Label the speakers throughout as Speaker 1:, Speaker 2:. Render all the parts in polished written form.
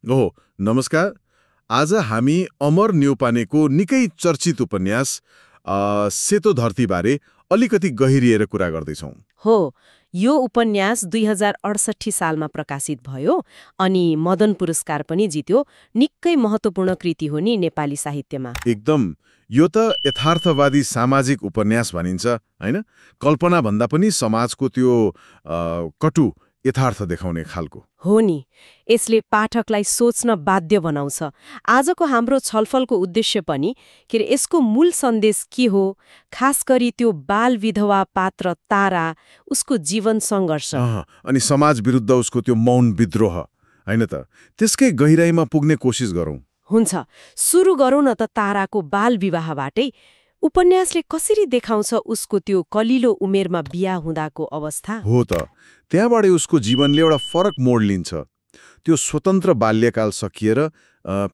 Speaker 1: ओहो, नमस्कार। आज हामी अमर न्यौपानेको निकै चर्चित उपन्यास सेतो धरतीबारे अलिकति गहिरिएर कुरा गर्दैछौँ।
Speaker 2: हो, यो उपन्यास 2068 सालमा प्रकाशित भयो अनि मदन पुरस्कार पनि जित्यो। निकै महत्त्वपूर्ण कृति हो नि नेपाली साहित्यमा।
Speaker 1: एकदम। यो त यथार्थवादी सामाजिक उपन्यास भनिन्छ, हैन? कल्पना भन्दा पनि समाजको त्यो कटु यथार्थ देखाउने खालको।
Speaker 2: हो नि, यसले पाठकलाई सोच्न बाध्य बनाउँछ। आजको हाम्रो छलफलको उद्देश्य पनि यसको मूल सन्देश के हो, खास गरी त्यो बाल विधवा पात्र तारा, उसको जीवन सङ्घर्ष
Speaker 1: अनि समाज विरुद्ध उसको त्यो मौन विद्रोह, हैन त? त्यसकै गहिराईमा पुग्ने कोसिस गरौँ।
Speaker 2: हुन्छ, सुरु गरौँ न त ताराको बाल विवाहबाटै। उपन्यासले कसरी देखाउँछ उसको त्यो कलिलो उमेरमा बिहा हुँदाको अवस्था?
Speaker 1: हो त, त्यहाँबाट उसको जीवनले एउटा फरक मोड लिन्छ। त्यो स्वतन्त्र बाल्यकाल सकिएर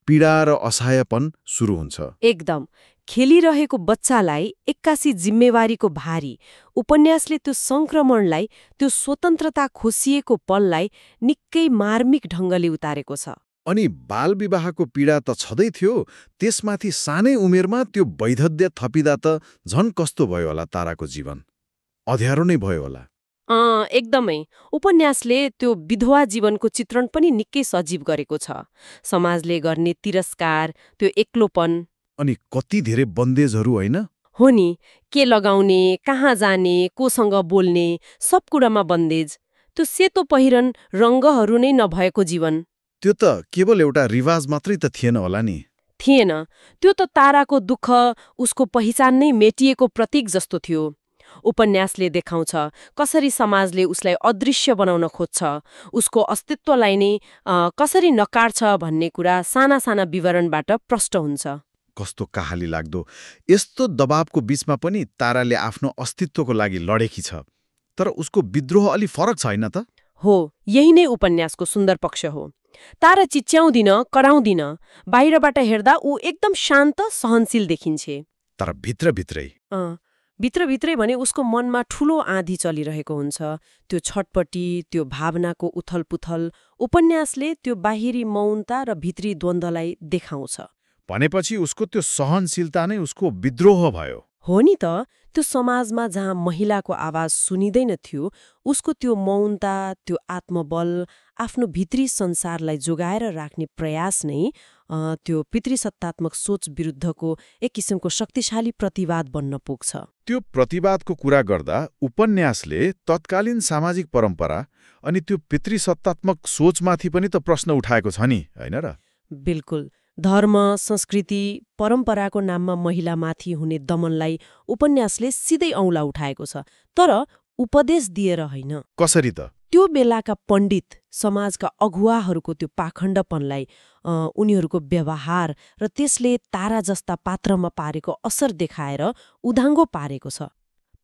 Speaker 1: पीडा र असहायपन सुरु हुन्छ।
Speaker 2: एकदम। खेलिरहेको बच्चालाई एक्कासी जिम्मेवारीको भारी। उपन्यासले त्यो संक्रमणलाई, त्यो स्वतन्त्रता खोसिएको पललाई निकै मार्मिक ढङ्गले उतारेको छ।
Speaker 1: अनि बाल विवाहको पीडा त छँदै थियो, त्यसमाथि सानै उमेरमा त्यो वैधव्य थपिँदा त झन् कस्तो भयो होला ताराको जीवन। अँध्यारो नै भयो होला।
Speaker 2: एकदमै। उपन्यासले त्यो विधवा जीवनको चित्रण पनि निकै सजीव गरेको छ। समाजले गर्ने तिरस्कार, त्यो एक्लोपन।
Speaker 1: अनि कति धेरै बन्देजहरू, होइन?
Speaker 2: हो नि, के लगाउने, कहाँ जाने, कोसँग बोल्ने, सब कुरामा बन्देज। त्यो सेतो पहिरन, रङ्गहरू नै नभएको जीवन।
Speaker 1: त्यो त केवल एउटा रिवाज मात्रै त थिएन होला नि?
Speaker 2: थिएन, त्यो त ताराको दुःख, उसको पहिचान नै मेटिएको प्रतीक जस्तो थियो। उपन्यासले देखाउँछ कसरी समाजले उसलाई अदृश्य बनाउन खोज्छ, उसको अस्तित्वलाई नै कसरी नकार्छ भन्ने कुरा साना साना विवरणबाट प्रष्ट हुन्छ।
Speaker 1: कस्तो कहाली लाग्दो। यस्तो दबावको बीचमा पनि ताराले आफ्नो अस्तित्वको लागि लडेकी छ। तर उसको विद्रोह अलि फरक छ, हैन त?
Speaker 2: हो, यही नै उपन्यासको सुन्दर पक्ष हो। तारा चिच्याउँदिन, कराउँदिन। बाहिरबाट हेर्दा ऊ एकदम शान्त, सहनशील देखिन्छे।
Speaker 1: तर भित्रभित्रै
Speaker 2: भित्रभित्रै भने उसको मनमा ठूलो आँधी चलिरहेको हुन्छ। त्यो छटपटी, त्यो भावनाको उथलपुथल, उपन्यासले त्यो बाहिरी मौनता र भित्री द्वन्द्वलाई देखाउँछ।
Speaker 1: भनेपछि उसको त्यो सहनशीलता नै उसको विद्रोह भयो।
Speaker 2: हो नि त, त्यो समाजमा जहाँ महिलाको आवाज सुनिँदैन थियो, उसको त्यो मौनता, त्यो आत्मबल, आफ्नो भित्री संसारलाई जोगाएर राख्ने प्रयास नै त्यो पितृसत्तात्मक सोच विरुद्धको एक किसिमको शक्तिशाली प्रतिवाद बन्न पुग्छ।
Speaker 1: त्यो प्रतिवादको कुरा गर्दा उपन्यासले तत्कालीन सामाजिक परम्परा अनि त्यो पितृसत्तात्मक सोचमाथि पनि त प्रश्न उठाएको छ नि, होइन र?
Speaker 2: बिल्कुल। धर्म, संस्कृति, परम्पराको नाममा महिलामाथि हुने दमनलाई उपन्यासले सिधै औँला उठाएको छ, तर उपदेश दिएर होइन।
Speaker 1: कसरी त?
Speaker 2: त्यो बेलाका पण्डित, समाजका अगुवाहरूको त्यो पाखण्डपनलाई, उनीहरूको व्यवहार र त्यसले तारा जस्ता पात्रमा पारेको असर देखाएर उदाङ्गो पारेको छ।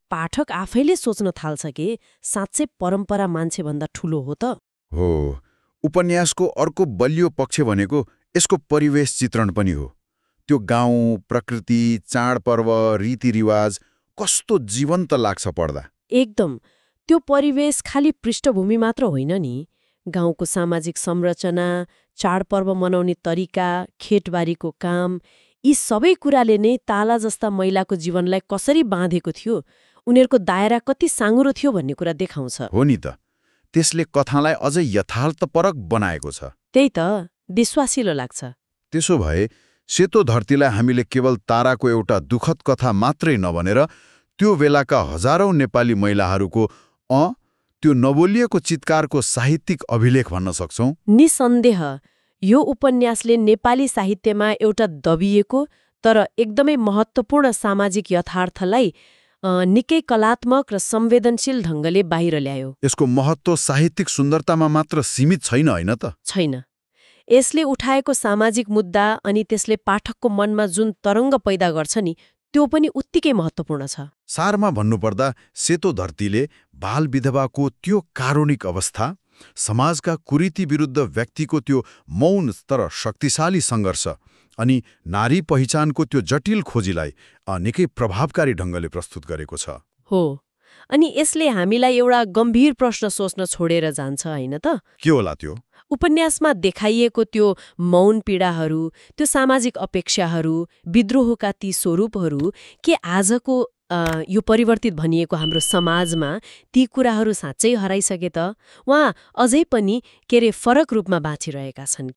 Speaker 2: पाठक आफैले सोच्न थाल्छ कि साँच्चै परम्परा मान्छेभन्दा ठूलो हो त?
Speaker 1: हो। उपन्यासको अर्को बलियो पक्ष भनेको यसको परिवेश चित्रण पनि हो। त्यो गाउँ, प्रकृति, चाडपर्व, रीतिरिवाज कस्तो जीवन्त लाग्छ पढ्दा।
Speaker 2: एकदम। त्यो परिवेश खाली पृष्ठभूमि मात्र होइन नि। गाउँको सामाजिक संरचना, चाडपर्व मनाउने तरिका, खेतबारीको काम, यी सबै कुराले नै ताला जस्ता महिलाको जीवनलाई कसरी बाँधेको थियो, उनीहरूको दायरा कति साँगुरो थियो भन्ने कुरा देखाउँछ।
Speaker 1: हो नि त, त्यसले कथालाई अझै यथार्थपरक बनाएको छ।
Speaker 2: त्यही त, विश्वासिलो लाग्छ।
Speaker 1: त्यसो भए सेतो धरतीलाई हामीले केवल ताराको एउटा दुःखद कथा मात्रै नभनेर त्यो बेलाका हजारौं नेपाली महिलाहरूको त्यो नबोलिएको चित्कारको साहित्यिक अभिलेख भन्न सक्छौं।
Speaker 2: निसन्देह यो उपन्यासले नेपाली साहित्यमा एउटा दबिएको तर एकदमै महत्त्वपूर्ण सामाजिक यथार्थलाई निकै कलात्मक र संवेदनशील ढङ्गले बाहिर ल्यायो।
Speaker 1: यसको महत्त्व साहित्यिक सुन्दरतामा मात्र सीमित छैन, होइन त?
Speaker 2: छैन। यसले उठाएको सामाजिक मुद्दा अनि त्यसले पाठकको मनमा जुन तरङ्ग पैदा गर्छ नि, त्यो पनि उत्तिकै महत्त्वपूर्ण छ।
Speaker 1: सारमा भन्नुपर्दा सेतो धरतीले बाल विधवाको त्यो कारुणिक अवस्था, समाजका कुरीति विरुद्ध व्यक्तिको त्यो मौन तर शक्तिशाली सङ्घर्ष अनि नारी पहिचानको त्यो जटिल खोजीलाई निकै प्रभावकारी ढङ्गले प्रस्तुत गरेको छ।
Speaker 2: हो, अनि यसले हामीलाई एउटा गम्भीर प्रश्न सोच्न छोडेर जान्छ होइन त?
Speaker 1: के होला त्यो?
Speaker 2: उपन्यासमा देखाइएको त्यो मौन पीडाहरू, त्यो सामाजिक अपेक्षाहरू, विद्रोहका ती स्वरूपहरू के आजको यो परिवर्तित भनिएको हाम्रो समाजमा ती कुराहरू साँच्चै हराइसके त? वा अझै पनि फरक रूपमा बाँचिरहेका छन्?